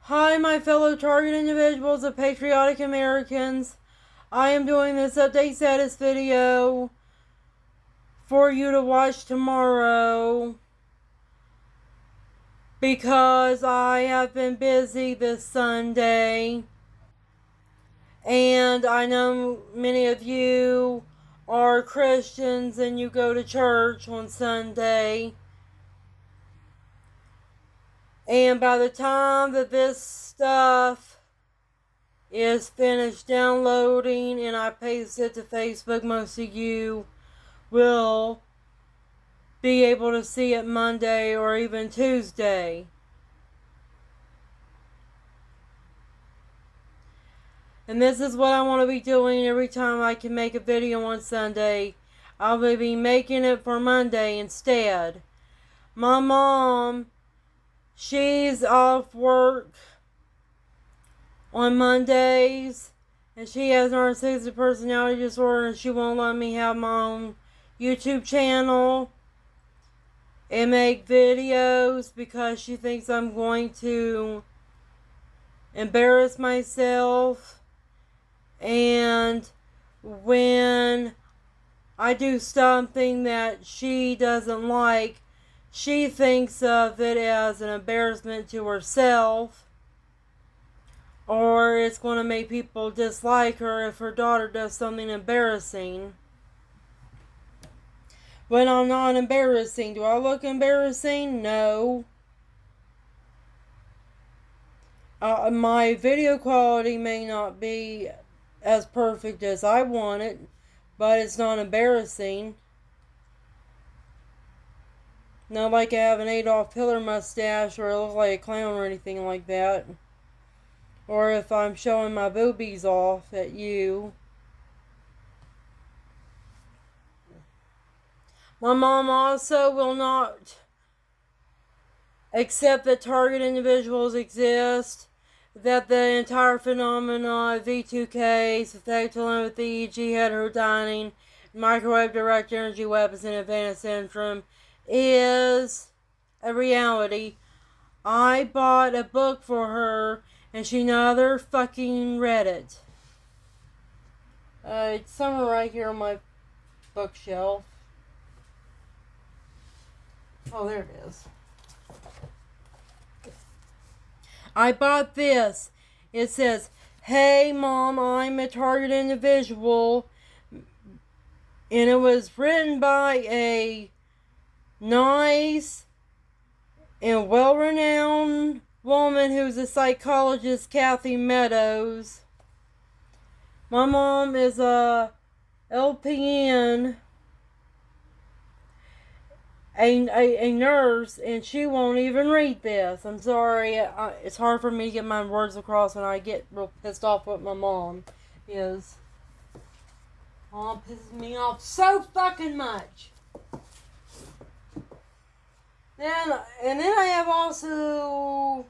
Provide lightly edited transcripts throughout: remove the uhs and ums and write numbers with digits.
Hi, my fellow target individuals of patriotic Americans. I am doing this update status video for you to watch tomorrow because I have been busy this Sunday, and I know many of you are Christians and you go to church on Sunday. And by the time that this stuff is finished downloading and I paste it to Facebook, most of you will be able to see it Monday or even Tuesday. And this is what I want to be doing every time I can make a video on Sunday. I'll be making it for Monday instead. My mom, she's off work on Mondays, and she has narcissistic personality disorder, and she won't let me have my own YouTube channel and make videos because she thinks I'm going to embarrass myself. And when I do something that she doesn't like, she thinks of it as an embarrassment to herself, or it's going to make people dislike her if her daughter does something embarrassing. When I'm not embarrassing, do I look embarrassing? No. My video quality may not be as perfect as I want it, but it's not embarrassing. Not like I have an Adolf Hitler mustache or I look like a clown or anything like that. Or if I'm showing my boobies off at you. My mom also will not accept that target individuals exist, that the entire phenomena of V2K, synthetic telepathy, jihad dining, microwave direct energy weapons, and advanced syndrome is a reality. I bought a book for her and she never fucking read it. It's somewhere right here on my bookshelf. Oh, there it is. I bought this. It says, "Hey Mom, I'm a target individual." And it was written by a nice and well-renowned woman who's a psychologist, Kathy Meadows. My mom is a LPN, a nurse, and she won't even read this. I'm sorry, it's hard for me to get my words across when I get real pissed off with my mom is. Mom pisses me off so fucking much. And then I have also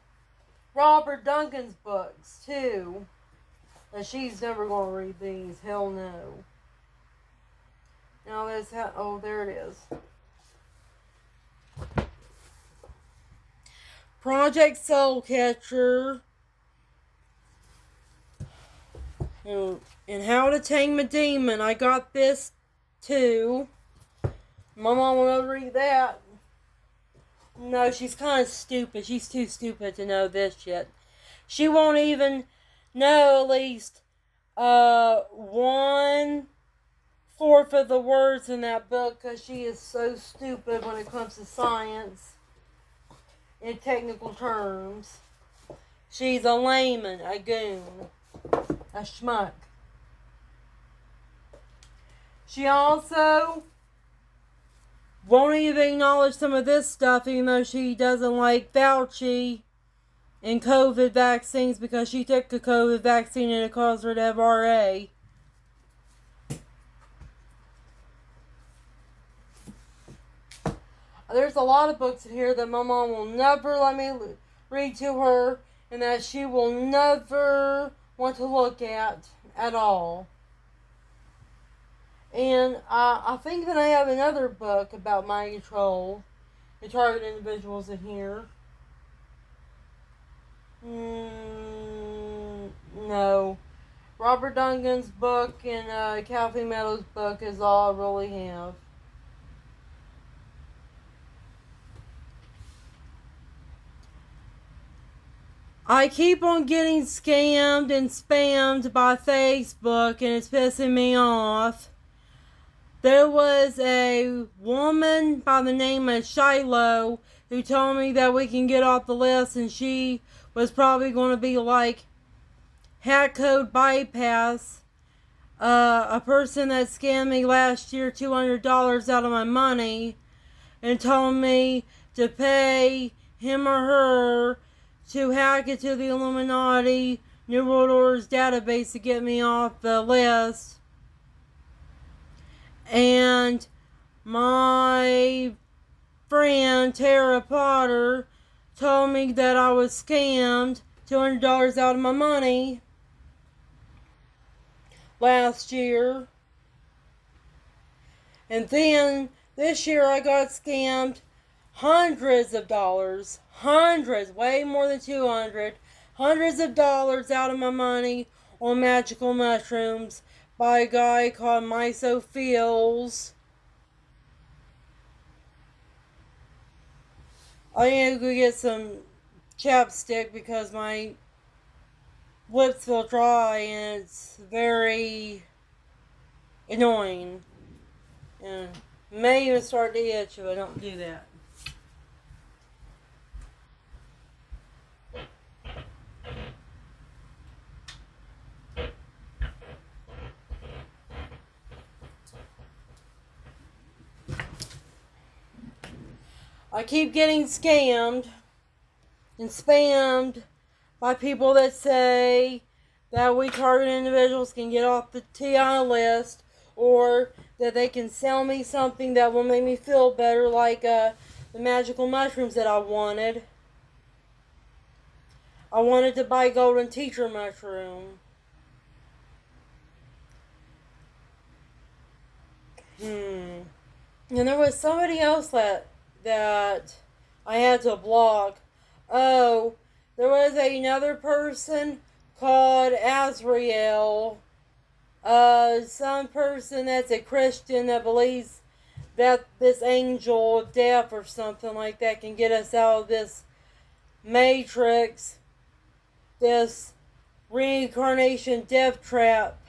Robert Duncan's books too. And she's never gonna read these. Hell no. Now this oh, there it is. Project Soul Catcher. And How to Tame a Demon. I got this too. My mom will never read that. No, she's kind of stupid. She's too stupid to know this shit. She won't even know at least 1/4 of the words in that book because she is so stupid when it comes to science in technical terms. She's a layman, a goon, a schmuck. She also won't even acknowledge some of this stuff, even though she doesn't like Fauci and COVID vaccines because she took a COVID vaccine and it caused her to have RA. There's a lot of books in here that my mom will never let me read to her and that she will never want to look at all. And I think that I have another book about mind control and target individuals in here. Robert Duncan's book and Kathy Meadows' book is all I really have. I keep on getting scammed and spammed by Facebook, and it's pissing me off. There was a woman by the name of Shiloh who told me that we can get off the list, and she was probably going to be like hack code bypass. A person that scammed me last year $200 out of my money and told me to pay him or her to hack into the Illuminati New World Order's database to get me off the list. And my friend Tara Potter told me that I was scammed $200 out of my money last year. And then this year I got scammed hundreds of dollars, way more than 200, hundreds of dollars out of my money on magical mushrooms by a guy called Miso Feels. I need to go get some chapstick because my lips feel dry and it's very annoying. And may even start to itch if I don't do that. I keep getting scammed and spammed by people that say that we target individuals can get off the TI list, or that they can sell me something that will make me feel better, like the magical mushrooms that I wanted. I wanted to buy golden teacher mushroom. And there was somebody else that I had to block. Oh, there was another person called Azrael. Some person that's a Christian that believes that this angel of death or something like that can get us out of this matrix, this reincarnation death trap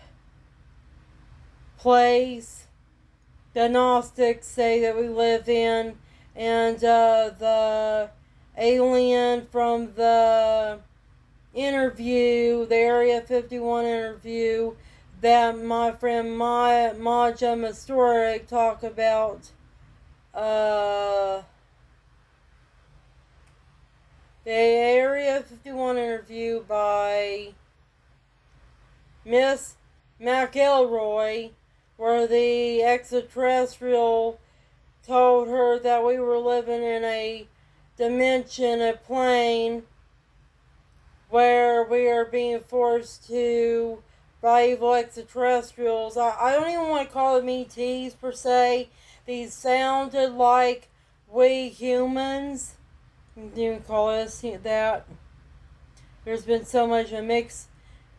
place the Gnostics say that we live in, and the alien from the interview, the Area 51 interview that my friend Maja Mastorik talked about, the Area 51 interview by Miss McElroy, where the extraterrestrial told her that we were living in a dimension, a plane, where we are being forced to by evil extraterrestrials. I don't even want to call them ETs per se. These sounded like we humans. You can even call us that. There's been so much a mix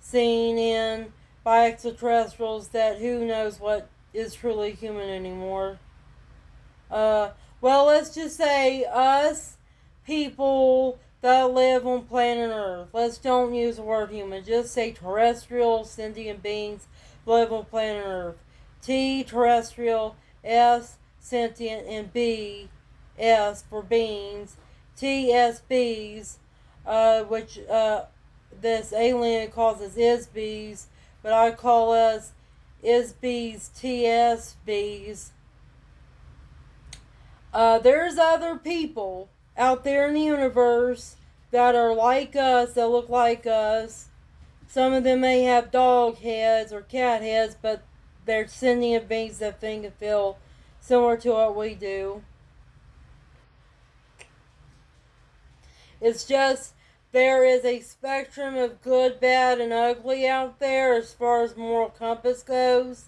seen in by extraterrestrials that who knows what is truly human anymore. Well, let's just say us people that live on planet Earth. Let's don't use the word human. Just say terrestrial sentient beings live on planet Earth. T, terrestrial, S, sentient, and B, S for beings. TSBs, which this alien calls us ISBs, but I call us ISBs, TSBs. There's other people out there in the universe that are like us, that look like us. Some of them may have dog heads or cat heads, but they're sentient beings that think and feel similar to what we do. It's just there is a spectrum of good, bad, and ugly out there as far as moral compass goes.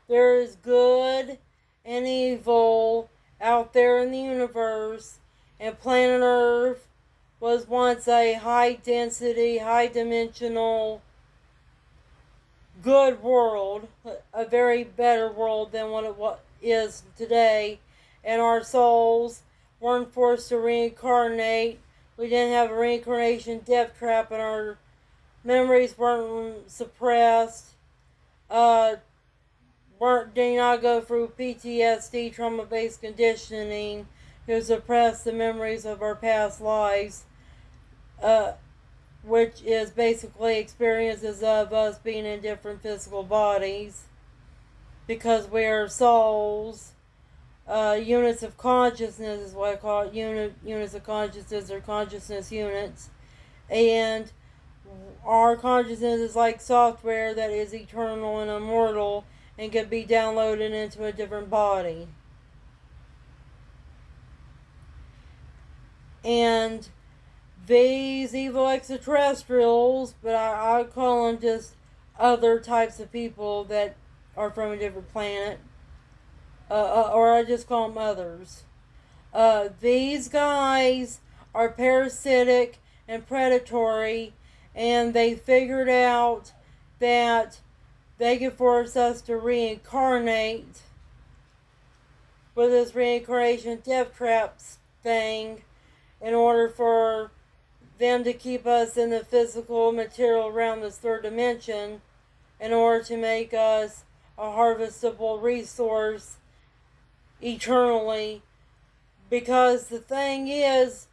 There is good and evil out there in the universe, and planet Earth was once a high density, high dimensional good world, a very better world than what it is today, and our souls weren't forced to reincarnate. We didn't have a reincarnation death trap, and our memories weren't suppressed. Uh, did not go through PTSD, trauma-based conditioning, to suppress the memories of our past lives. Which is basically experiences of us being in different physical bodies, because we are souls. Units of consciousness is what I call it. Units of consciousness or consciousness units. And our consciousness is like software that is eternal and immortal and can be downloaded into a different body. And these evil extraterrestrials, but I call them just other types of people that are from a different planet, or I just call them others. These guys are parasitic and predatory, and they figured out that they can force us to reincarnate with this reincarnation death traps thing in order for them to keep us in the physical material realm, this third dimension, in order to make us a harvestable resource eternally. Because the thing is,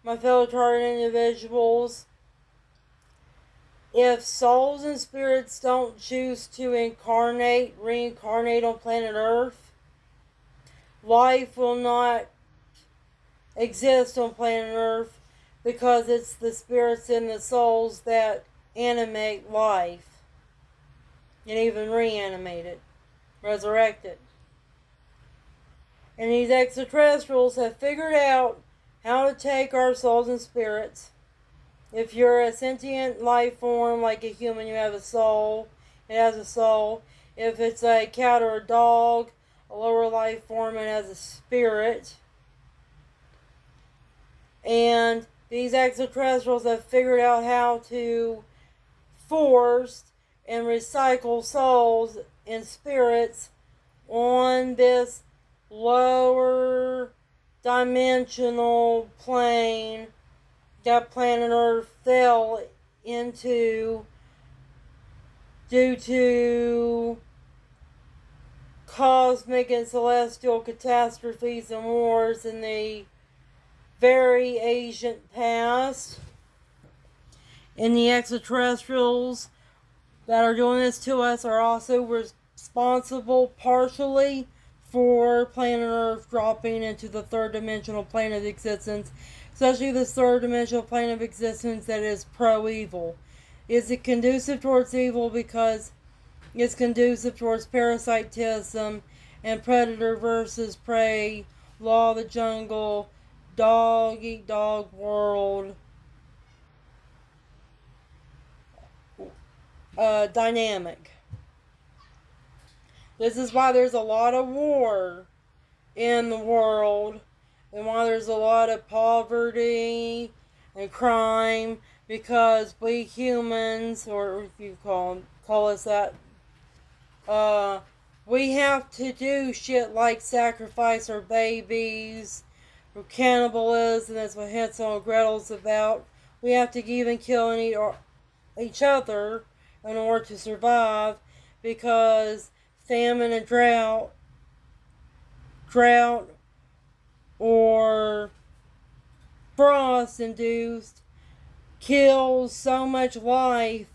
my fellow target individuals, if souls and spirits don't choose to reincarnate on planet Earth, life will not exist on planet Earth, because it's the spirits and the souls that animate life and even reanimate it, resurrect it. And these extraterrestrials have figured out how to take our souls and spirits. If you're a sentient life form like a human, you have a soul. It has a soul. If it's a cat or a dog, a lower life form, it has a spirit. And these extraterrestrials have figured out how to force and recycle souls and spirits on this lower dimensional plane that planet Earth fell into due to cosmic and celestial catastrophes and wars in the very ancient past. And the extraterrestrials that are doing this to us are also responsible partially for planet Earth dropping into the third dimensional plane of existence, especially this third dimensional plane of existence that is pro-evil. Is it conducive towards evil? Because it's conducive towards parasitism and predator versus prey, law of the jungle, dog eat dog world dynamic. This is why there's a lot of war in the world, and why there's a lot of poverty and crime, because we humans, or if you call us that, we have to do shit like sacrifice our babies, or cannibalism. That's what Hansel and Gretel's about. We have to even kill and eat each other in order to survive, because famine and drought or frost induced kills so much life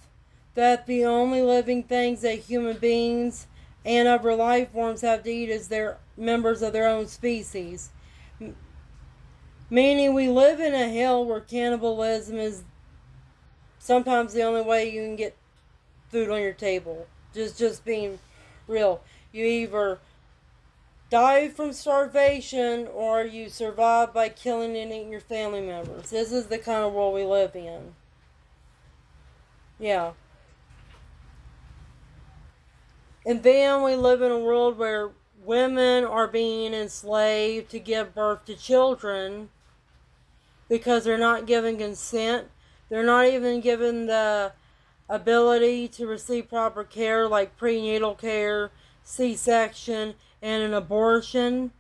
that the only living things that human beings and other life forms have to eat is their members of their own species. Meaning we live in a hell where cannibalism is sometimes the only way you can get food on your table. Just being real. You either die from starvation or you survive by killing and eating your family members. This is the kind of world we live in. Yeah. And then we live in a world where women are being enslaved to give birth to children because they're not given consent. They're not even given the ability to receive proper care like prenatal care, C-section, and an abortion.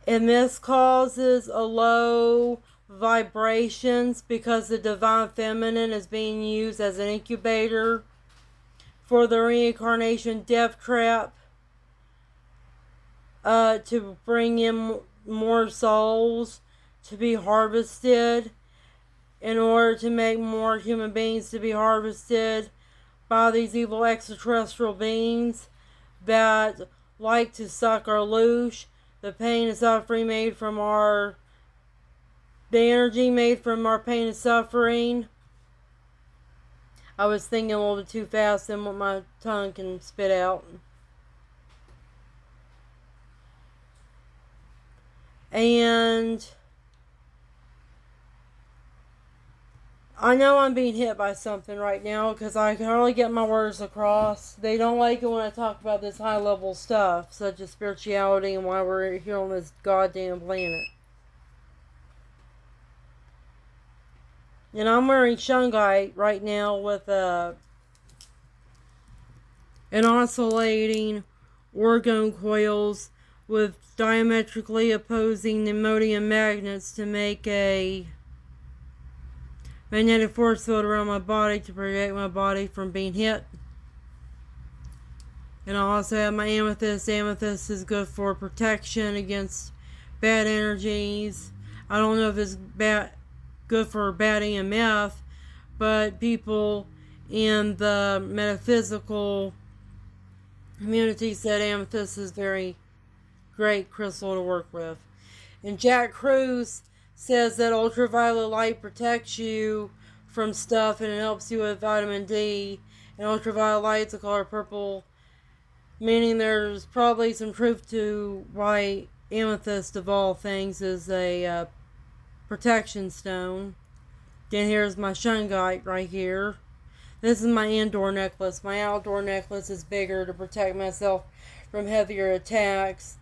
And this causes a low vibrations because the divine feminine is being used as an incubator for the reincarnation death trap, to bring in more souls to be harvested in order to make more human beings to be harvested by these evil extraterrestrial beings that like to suck our loosh, the pain and suffering made from the energy made from our pain and suffering. I was thinking a little bit too fast than what my tongue can spit out. And I know I'm being hit by something right now because I can hardly get my words across. They don't like it when I talk about this high level stuff, such as spirituality and why we're here on this goddamn planet. And I'm wearing shungite right now with an oscillating orgone coils with diametrically opposing neodymium magnets to make a magnetic force field around my body to protect my body from being hit. And I also have my amethyst. Amethyst is good for protection against bad energies. I don't know if it's good for bad EMF, but people in the metaphysical community said amethyst is very great crystal to work with. And Jack Cruz says that ultraviolet light protects you from stuff and it helps you with vitamin D. And ultraviolet light is the color purple, meaning there's probably some truth to why amethyst of all things is a protection stone. Then here's my shungite right here. This is my indoor necklace. My outdoor necklace is bigger to protect myself from heavier attacks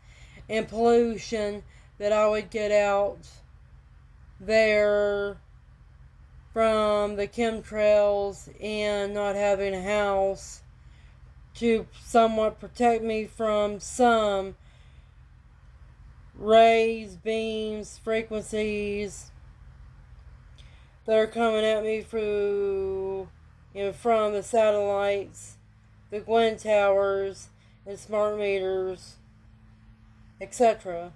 and pollution that I would get out there from the chemtrails and not having a house to somewhat protect me from some rays, beams, frequencies that are coming at me through, from the satellites, the Gwen towers, and smart meters, etc.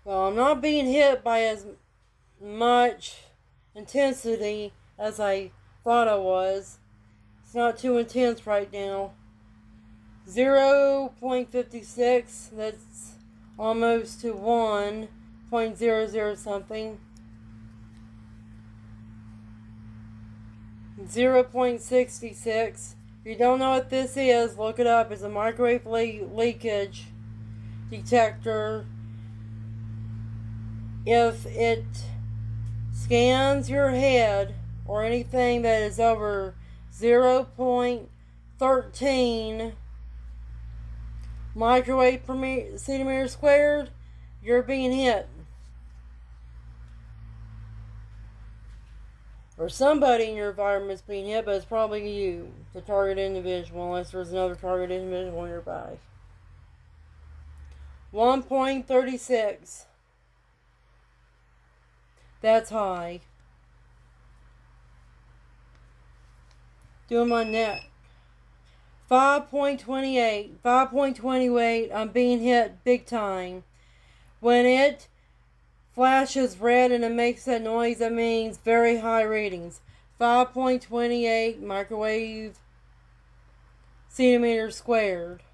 Well, I'm not being hit by as much intensity as I thought I was. It's not too intense right now. 0.56, that's almost to 1.00 something. 0.66. If you don't know what this is, look it up. It's a microwave leakage detector. If it scans your head or anything that is over 0.13 microwave per centimeter squared, you're being hit. Or somebody in your environment is being hit, but it's probably you, the target individual, unless there's another target individual nearby. 1.36. That's high. Doing my neck. 5.28. 5.28. I'm being hit big time. When it flashes red and it makes that noise, that means very high readings. 5.28 microwave centimeters squared.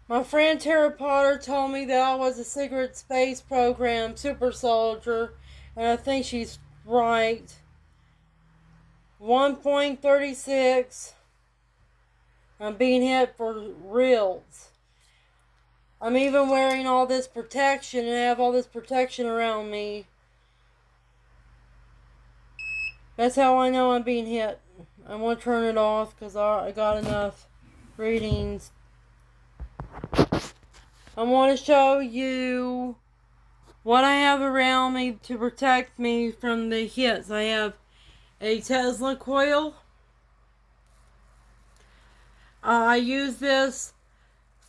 My friend Tara Potter told me that I was a secret space program super soldier, and I think she's right. 1.36. I'm being hit for reals. I'm even wearing all this protection and I have all this protection around me. That's how I know I'm being hit. I want to turn it off because I got enough readings. I want to show you what I have around me to protect me from the hits. I have a Tesla coil. I use this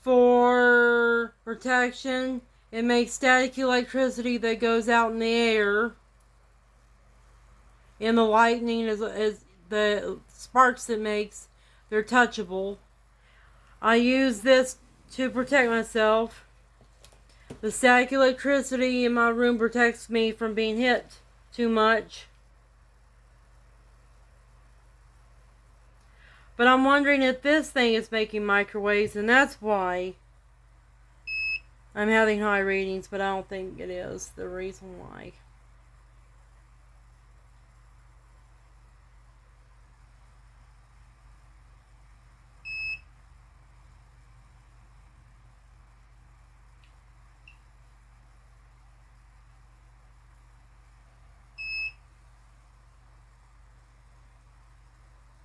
for protection. It makes static electricity that goes out in the air. And the lightning is the sparks it makes. They're touchable. I use this to protect myself. The static electricity in my room protects me from being hit too much. But I'm wondering if this thing is making microwaves, and that's why I'm having high readings, but I don't think it is the reason why.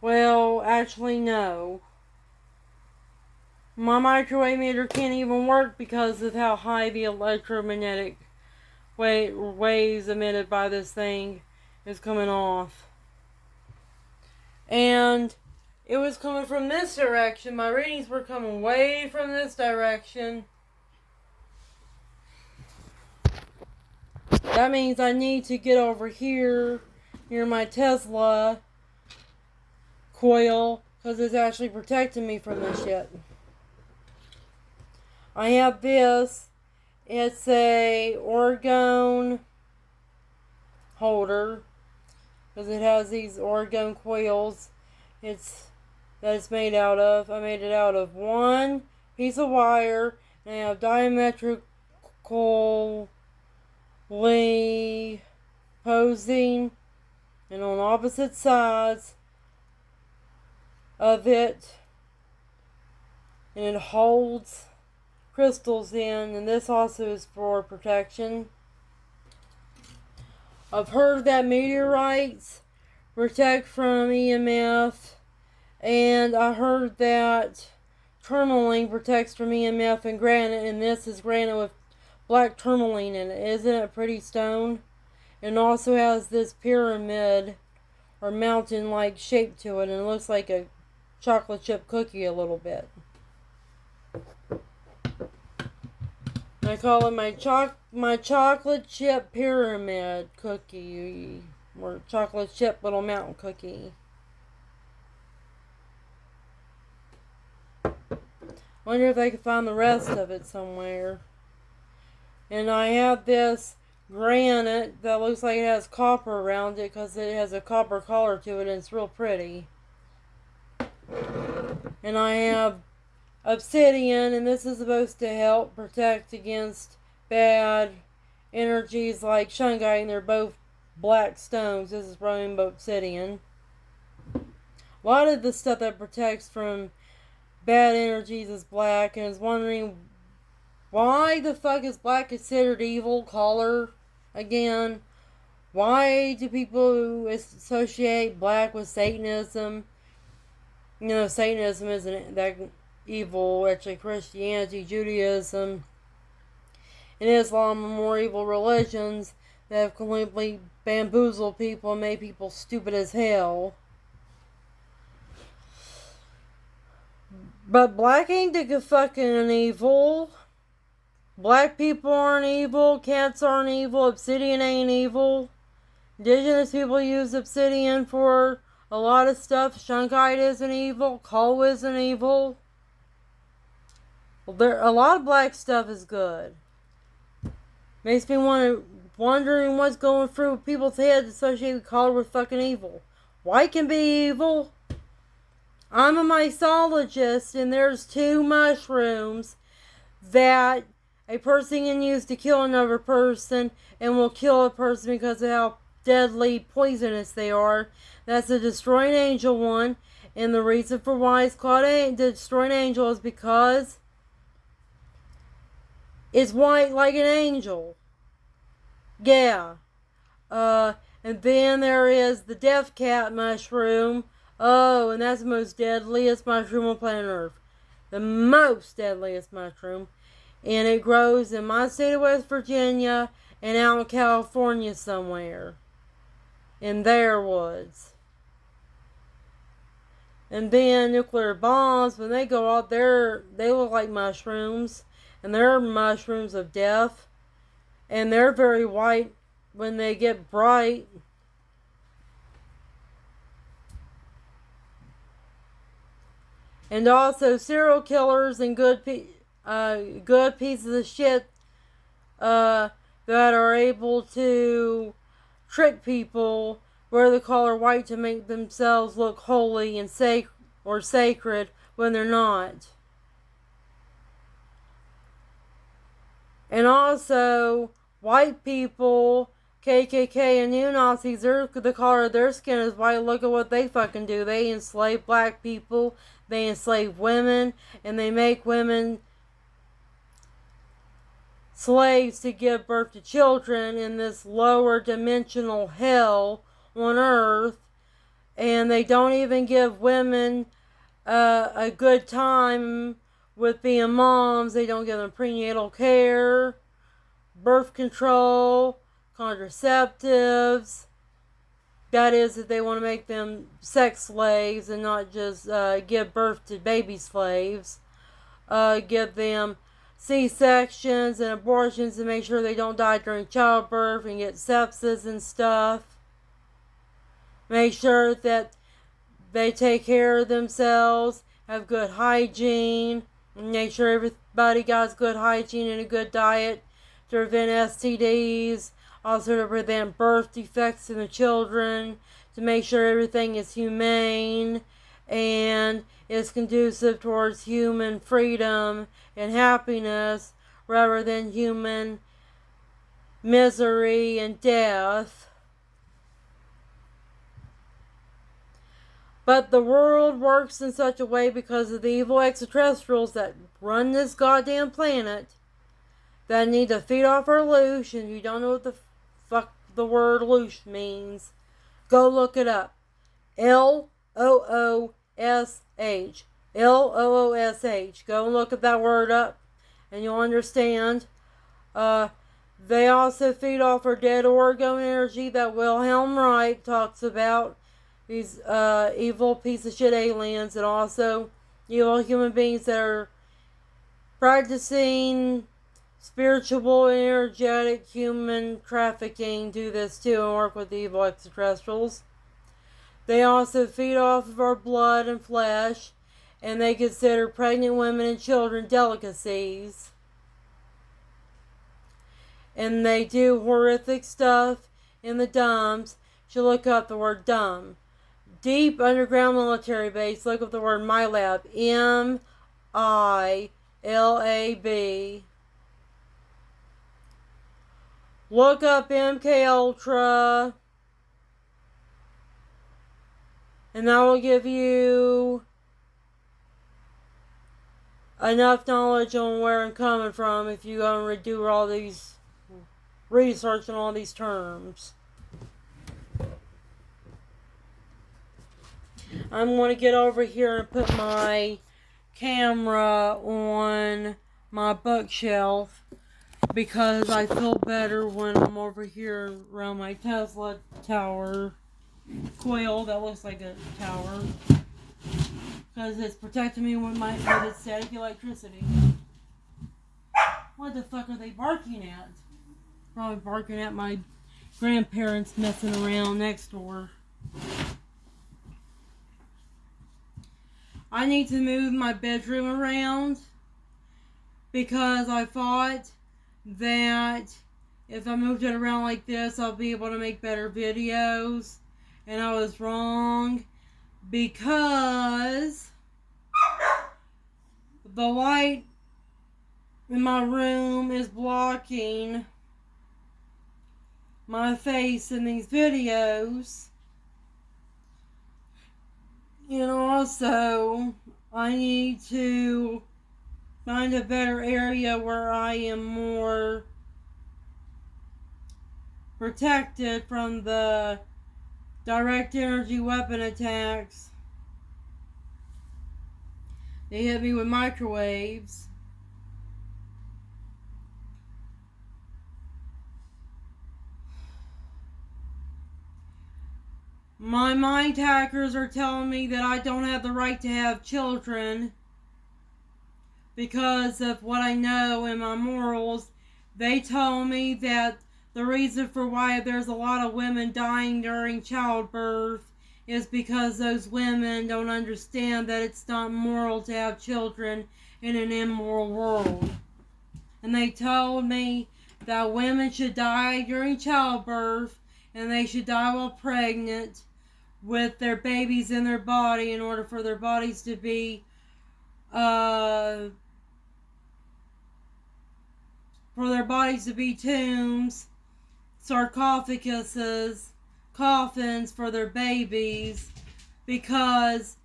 Well, actually, no. My microwave meter can't even work because of how high the electromagnetic waves emitted by this thing is coming off. And it was coming from this direction. My readings were coming way from this direction. That means I need to get over here near my Tesla coil because it's actually protecting me from this shit. I have this. It's a orgone holder because it has these orgone coils. It's made out of. I made it out of one piece of wire, and I have diametrically posing and on opposite sides of it, and it holds crystals in, and this also is for protection. I've heard that meteorites protect from EMF, and I heard that tourmaline protects from EMF and granite, and this is granite with black tourmaline in it. Isn't it pretty stone? And it also has this pyramid or mountain like shape to it, and it looks like a chocolate chip cookie a little bit. I call it my chocolate chip pyramid cookie, or chocolate chip little mountain cookie. Wonder if they could find the rest of it somewhere. And I have this granite that looks like it has copper around it because it has a copper color to it and it's real pretty. And I have obsidian, and this is supposed to help protect against bad energies like shungite, and they're both black stones. This is rainbow obsidian. A lot of the stuff that protects from bad energies is black, and I was wondering why the fuck is black considered evil color again? Why do people associate black with Satanism? You know, Satanism isn't that evil. Actually, Christianity, Judaism, and Islam are more evil religions that have completely bamboozled people and made people stupid as hell. But black ain't the fucking evil. Black people aren't evil. Cats aren't evil. Obsidian ain't evil. Indigenous people use obsidian for a lot of stuff. Shungite isn't evil. Coal isn't evil. Well, a lot of black stuff is good. Makes me wondering what's going through people's heads associated with color with fucking evil. White can be evil. I'm a mycologist, and there's 2 mushrooms that a person can use to kill another person and will kill a person because of how deadly poisonous they are. That's the destroying angel one. And the reason for why it's called the destroying angel is because it's white like an angel. Yeah. And then there is the death cat mushroom. Oh, and that's the most deadliest mushroom on planet Earth. The most deadliest mushroom. And it grows in my state of West Virginia and out in California somewhere. In their woods. And then nuclear bombs, when they go out there, they look like mushrooms. And they're mushrooms of death. And they're very white when they get bright. And also serial killers and good pieces of shit that are able to trick people, wear the color white to make themselves look holy and sacred when they're not. And also, white people, KKK and neo-Nazis, the color of their skin is white. Look at what they fucking do. They enslave black people, they enslave women, and they make women slaves to give birth to children in this lower dimensional hell on earth. And they don't even give women a good time with being moms. They don't give them prenatal care, birth control, contraceptives. That is, if they want to make them sex slaves and not just give birth to baby slaves. Give them C-sections and abortions to make sure they don't die during childbirth and get sepsis and stuff. Make sure that they take care of themselves, have good hygiene, and make sure everybody got good hygiene and a good diet to prevent STDs, also to prevent birth defects in the children, to make sure everything is humane and is conducive towards human freedom and happiness rather than human misery and death. But the world works in such a way because of the evil extraterrestrials that run this goddamn planet that need to feed off our loosh. And you don't know what the fuck the word loosh means, go look it up. L-O-O-S-H. L-O-O-S-H. Go and look at that word up and you'll understand. They also feed off our dead orgone energy that Wilhelm Reich talks about. These evil piece of shit aliens, and also evil human beings that are practicing spiritual and energetic human trafficking do this too and work with the evil extraterrestrials. They also feed off of our blood and flesh, and they consider pregnant women and children delicacies. And they do horrific stuff in the dumps. You should look up the word dumb. Deep underground military base. Look up the word MILAB. M-I-L-A-B. Look up MK Ultra. And that will give you enough knowledge on where I'm coming from if you go and do all these research on all these terms. I'm going to get over here and put my camera on my bookshelf because I feel better when I'm over here around my Tesla tower coil that looks like a tower, because it's protecting me with its static electricity. What the fuck are they barking at? Probably barking at my grandparents messing around next door. I need to move my bedroom around because I thought that if I moved it around like this, I'll be able to make better videos. And I was wrong because the light in my room is blocking my face in these videos. And also, I need to find a better area where I am more protected from the direct energy weapon attacks. They hit me with microwaves. My mind hackers are telling me that I don't have the right to have children because of what I know and my morals. They told me that the reason for why there's a lot of women dying during childbirth is because those women don't understand that it's not moral to have children in an immoral world. And they told me that women should die during childbirth and they should die while pregnant with their babies in their body in order for their bodies to be tombs, sarcophaguses, coffins for their babies, because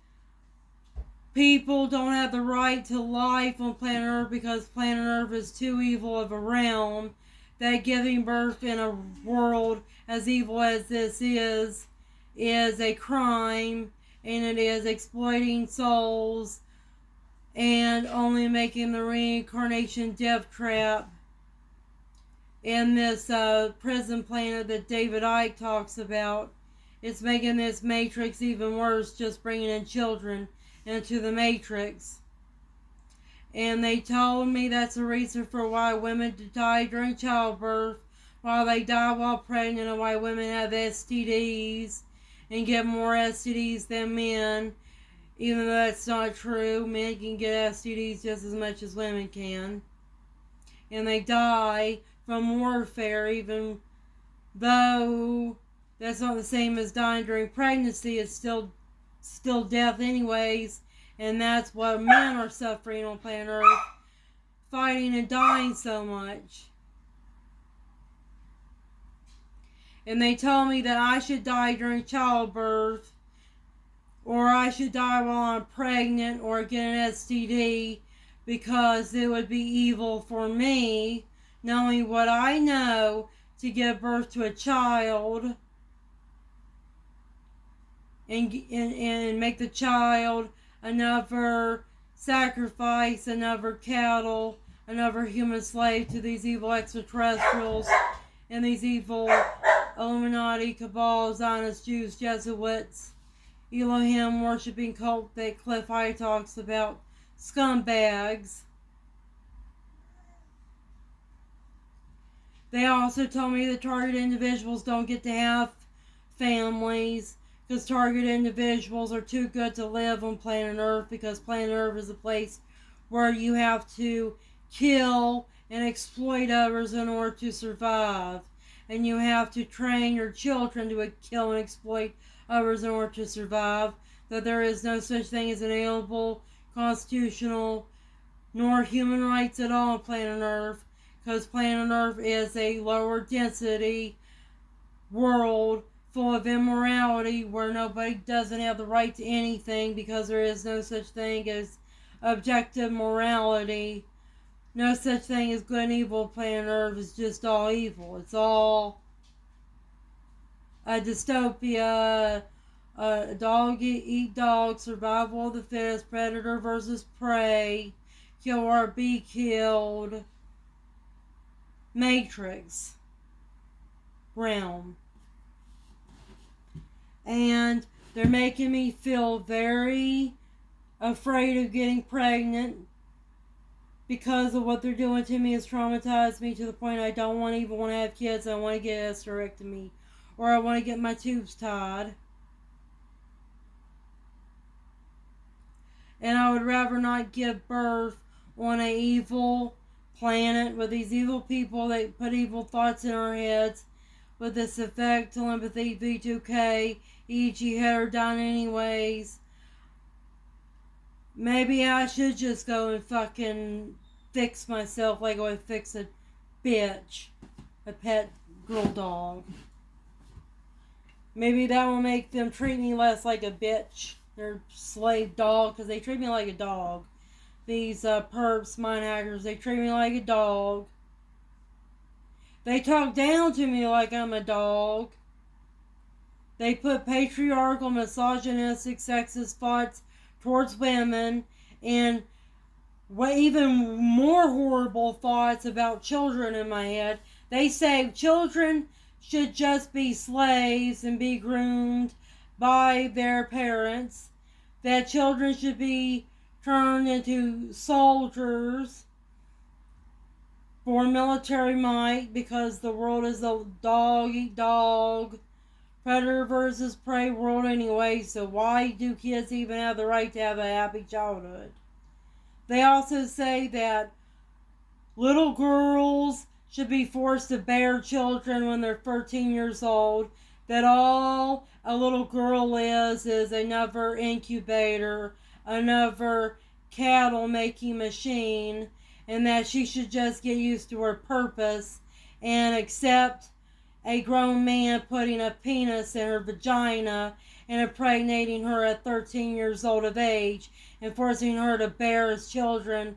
people don't have the right to life on planet Earth because planet Earth is too evil of a realm. That giving birth in a world as evil as this is a crime, and it is exploiting souls and only making the reincarnation death trap in this prison planet that David Icke talks about. It's making this matrix even worse, just bringing in children into the matrix. And they told me that's the reason for why women die during childbirth, why they die while pregnant, and why women have STDs and get more STDs than men. Even though that's not true, men can get STDs just as much as women can. And they die from warfare, even though that's not the same as dying during pregnancy. It's still death anyways. And that's what men are suffering on planet Earth, fighting and dying so much. And they told me that I should die during childbirth, or I should die while I'm pregnant, or get an STD, because it would be evil for me, knowing what I know, to give birth to a child and make the child another sacrifice, another cattle, another human slave to these evil extraterrestrials and these evil Illuminati, Cabal, Zionist Jews, Jesuits, Elohim worshipping cult that Cliff High talks about, scumbags. They also told me that target individuals don't get to have families because target individuals are too good to live on planet Earth, because planet Earth is a place where you have to kill and exploit others in order to survive. And you have to train your children to kill and exploit others in order to survive. That there is no such thing as inalienable, constitutional, nor human rights at all on planet Earth, because planet Earth is a lower density world full of immorality where nobody doesn't have the right to anything, because there is no such thing as objective morality. No such thing as good and evil. Planet Earth is just all evil. It's all a dystopia, a dog eat dog, survival of the fittest, predator versus prey, kill or be killed, matrix realm. And they're making me feel very afraid of getting pregnant, because of what they're doing to me has traumatized me to the point I don't even want to have kids. I want to get a hysterectomy, or I want to get my tubes tied. And I would rather not give birth on an evil planet with these evil people that put evil thoughts in our heads, with this effect, telepathy, V2K, e.g. heterodine anyways. Maybe I should just go and fucking fix myself like I would fix a bitch, a pet girl dog. Maybe that will make them treat me less like a bitch. They're slave dog, because they treat me like a dog. These perps, mind hackers, they treat me like a dog. They talk down to me like I'm a dog. They put patriarchal, misogynistic, sexist thoughts towards women, and even more horrible thoughts about children in my head. They say children should just be slaves and be groomed by their parents. That children should be turned into soldiers for military might, because the world is a dog-eat-dog, predator versus prey world anyway, so why do kids even have the right to have a happy childhood? They also say that little girls should be forced to bear children when they're 13 years old, that all a little girl is another incubator, another cattle making machine, and that she should just get used to her purpose and accept a grown man putting a penis in her vagina and impregnating her at 13 years old of age and forcing her to bear his children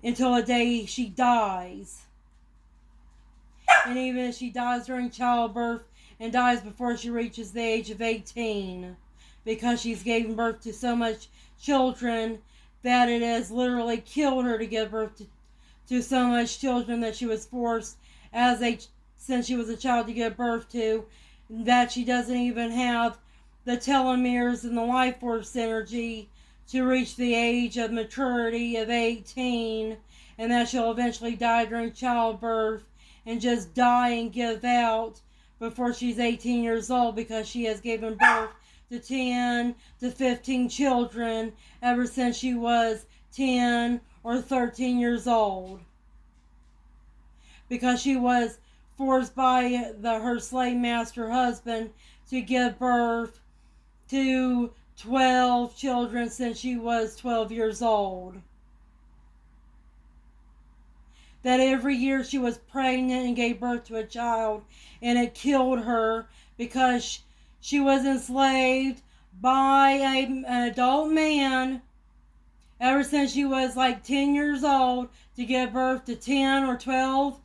until the day she dies. And even if she dies during childbirth and dies before she reaches the age of 18, because she's given birth to so much children that it has literally killed her to give birth to so much children that she was forced since she was a child to give birth to, that she doesn't even have the telomeres and the life force energy to reach the age of maturity of 18, and that she'll eventually die during childbirth and just die and give out before she's 18 years old, because she has given birth to 10 to 15 children ever since she was 10 or 13 years old, because she was forced by her slave master husband to give birth to 12 children since she was 12 years old. That every year she was pregnant and gave birth to a child, and it killed her because she was enslaved by an adult man ever since she was like 10 years old to give birth to 10 or 12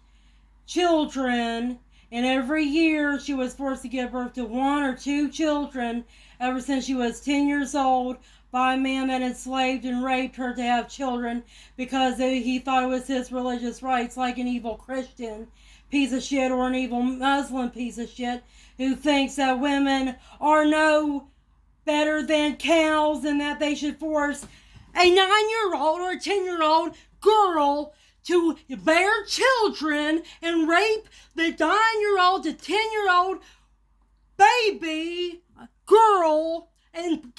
children, and every year she was forced to give birth to 1 or 2 children ever since she was 10 years old by a man that enslaved and raped her to have children because he thought it was his religious rights, like an evil Christian piece of shit or an evil Muslim piece of shit who thinks that women are no better than cows and that they should force a 9-year-old or a 10-year-old girl to bear children and rape the 9-year-old to 10-year-old baby girl and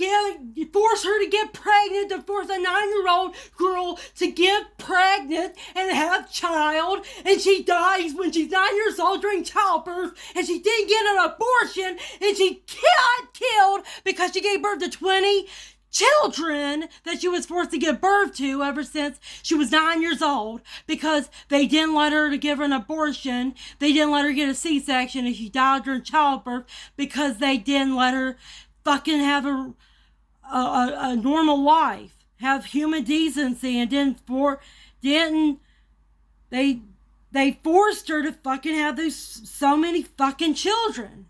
force her to get pregnant, to force a 9-year-old girl to get pregnant and have child, and she dies when she's 9 years old during childbirth, and she didn't get an abortion, and she got killed because she gave birth to 20 children that she was forced to give birth to ever since she was 9 years old, because they didn't let her to give her an abortion, they didn't let her get a C-section, and she died during childbirth because they didn't let her fucking have a normal life, have human decency, and they forced her to fucking have so many fucking children.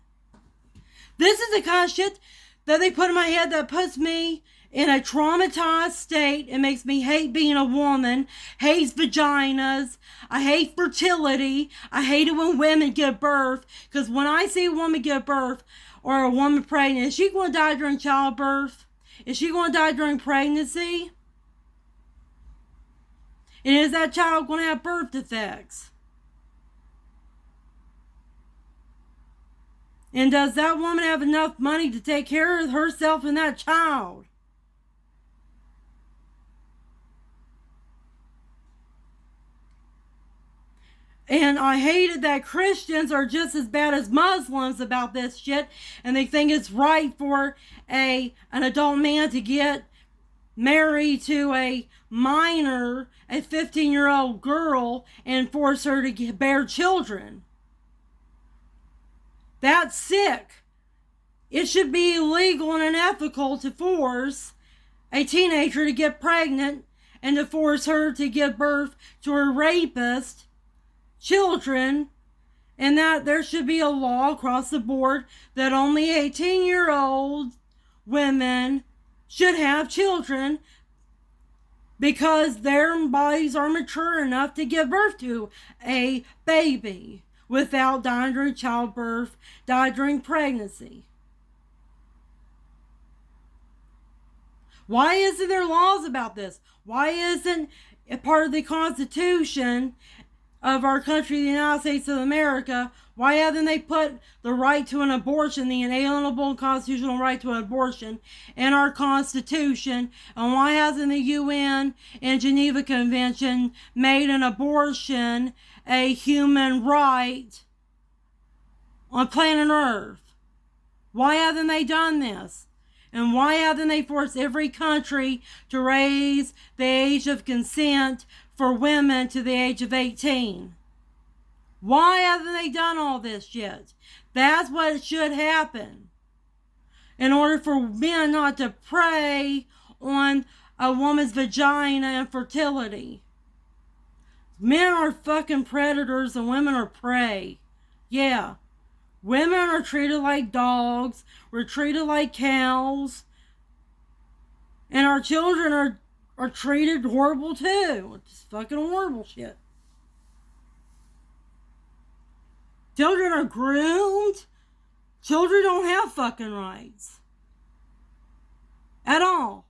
This is the kind of shit that they put in my head that puts me in a traumatized state. It makes me hate being a woman, hates vaginas, I hate fertility, I hate it when women give birth, because when I see a woman give birth, or a woman pregnant, is she going to die during childbirth? Is she going to die during pregnancy? And is that child going to have birth defects? And does that woman have enough money to take care of herself and that child? And I hated that Christians are just as bad as Muslims about this shit, and they think it's right for an adult man to get married to a minor, a 15-year-old girl, and force her to bear children. That's sick. It should be illegal and unethical to force a teenager to get pregnant and to force her to give birth to her rapist children, and that there should be a law across the board that only 18-year-old women should have children because their bodies are mature enough to give birth to a baby without dying during childbirth, die during pregnancy. Why isn't there laws about this? Why isn't it part of the Constitution of our country, the United States of America? Why haven't they put the right to an abortion, the inalienable constitutional right to an abortion, in our Constitution? And why hasn't the UN and Geneva Convention made an abortion a human right on planet Earth? Why haven't they done this? And why haven't they forced every country to raise the age of consent for women to the age of 18? Why haven't they done all this yet? That's what should happen. In order for men not to prey on a woman's vagina and fertility. Men are fucking predators and women are prey. Yeah. Women are treated like dogs. We're treated like cows. And our children are treated horrible too. It's fucking horrible shit. Children are groomed. Children don't have fucking rights. At all.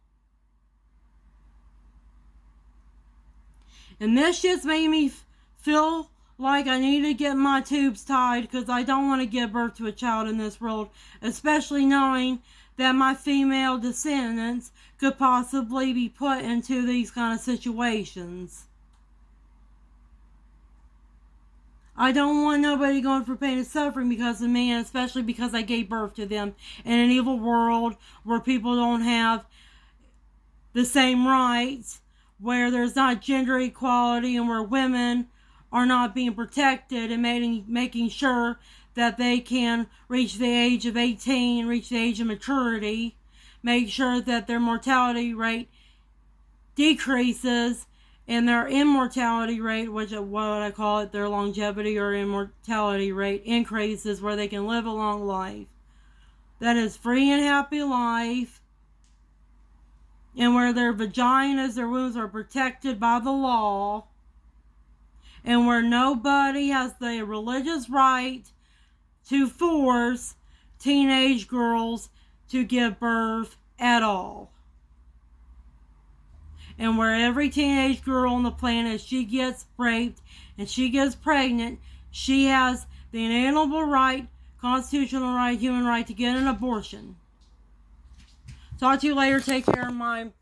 And this shit's made me feel like I need to get my tubes tied because I don't want to give birth to a child in this world, especially knowing that my female descendants could possibly be put into these kind of situations. I don't want nobody going through pain and suffering because of me, and especially because I gave birth to them in an evil world where people don't have the same rights, where there's not gender equality, and where women are not being protected and making sure that they can reach the age of 18, reach the age of maturity, make sure that their mortality rate decreases and their immortality rate, which is what I call it, their longevity or immortality rate, increases where they can live a long life that is free and happy life, and where their vaginas, their wombs are protected by the law, and where nobody has the religious right to force teenage girls to give birth at all. And where every teenage girl on the planet, she gets raped and she gets pregnant, she has the inalienable right, constitutional right, human right to get an abortion. Talk to you later. Take care. My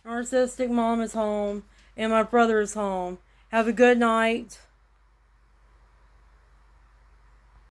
narcissistic mom is home and my brother is home. Have a good night.